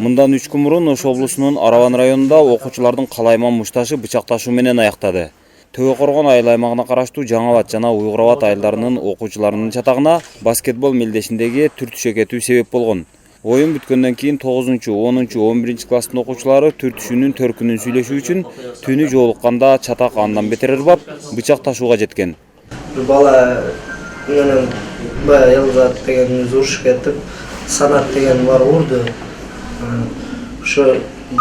Мындан 3 күн мурун Ош облусунун Араван районунда окуучулардын калайман мушташы бычакташуу менен аяктады. Төбө-Коргон айыл аймагына караштуу Жаңабат жана Уйгурабад айылдарынын окуучуларынын чатагына баскетбол мелдешиндеги түртүшө кетүү себеп болгон. Оюн бүткөндөн кийин 9-10, 11 класстын окуучулары түртүшүүнүн төркүнүн сүйлөшүү үчүн түнү жолукканда чатак андан бетер ырбап, бычак ташууга жеткен. Бала менен Елзат деген уруш кетип, Санат деген бар урду. Ошо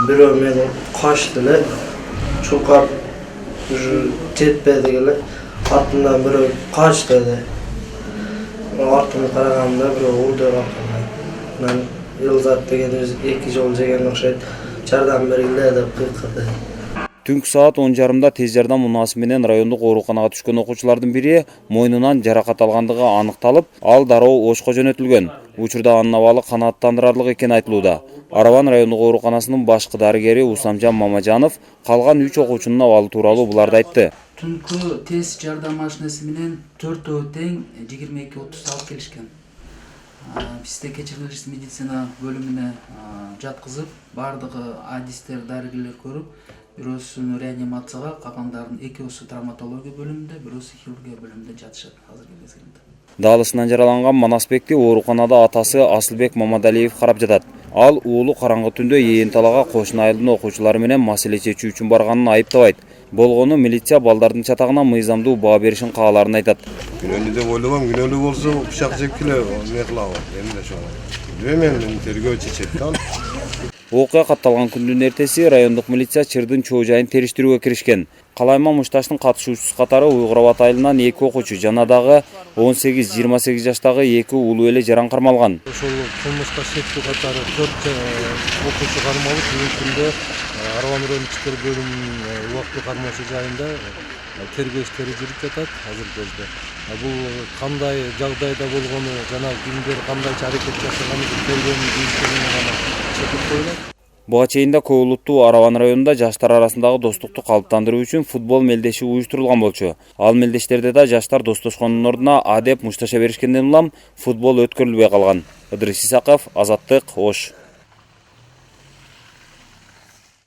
бирөө мени качты эле, чукап жетпеди эле. Артымдан бирөө качты эле. Артыма караганда бирөө урду акырды. Мен Елзат деген 2 жол жеген окшойт. Жардам бергиле деп кыйкырды. Түнкү саат 10:30 тез жардам унаасы менен райондук ооруканага түшкөн окуучулардын бири мойнунан жаракат алгандыгы аныкталып, ал дароо Ошко жөнөтүлгөн. Учурда анын абалы канааттандырарлык экени айтылууда. Араван райондук ооруканасынын башкы дарыгери Усамжан Мамажанов калган 3 окуучунун абалы тууралуу буларды айтты. Түнкү тез жардам машинасы менен 4 тең 22:30 алып келишкен. Бизде кечирилгич медицина бөлүмүнө жаткызып, бардыгы адистер, дарыгерлер көрүп, бирөөсү реанимацияга, калгандардын экөөсү травматология бөлүмүндө, бирөөсү хирургия бөлүмүндө жатышат азыркы мезгилде. Даалысынан жараланган Манасбекти ооруканада атасы Асылбек Мамадалиев карап жатат. Ал уулу караңгы түндө Эенталага кошуна айылдын окуучулары менен маселе чечүү үчүн барганын айыптабайт. Болгону милиция балдардын чатагына мыйзамдуу баа беришин кааларын айтат. Күнөөлүү деп ойлогом, күнөөлүү болсо бычак жеп келе эмне кылабы? Эми да ошо. Мен тергөө чечет да. Окуя катталган күндүн эртеси райондук милиция чырдын чоо жайын териштирүүгө киришкен. Калайман мушташтын катышуучусу катары Уйгурабад айылынан 2 окуучу жана дагы 18-28 жаштагы 2 улуу эле жаран кармалган. Ошол кылмышка шектүү катары 4 окуучу кармалып, бүгүнкү күндө Араван райондук иштер бөлүмүнүн убактылык кармоочу жайында тергөө иштери жүрүп жатат азыркы кезде. Бул кандай жагдайда болгону жана кимдер кандайча аракет жасаганы тергөөнүн жүрүшүнө гана чекит коюлат. Буга чейин да көп улуттуу Араван районунда жаштар арасындагы достукту калыптандыруу үчүн футбол мелдеши уюштурулган болчу. Ал мелдештерде да жаштар достошкондун ордуна адеп мушташа беришкенден улам футбол өткөрүлбөй калган. Ыдырыс Исаков, Азаттык, Ош.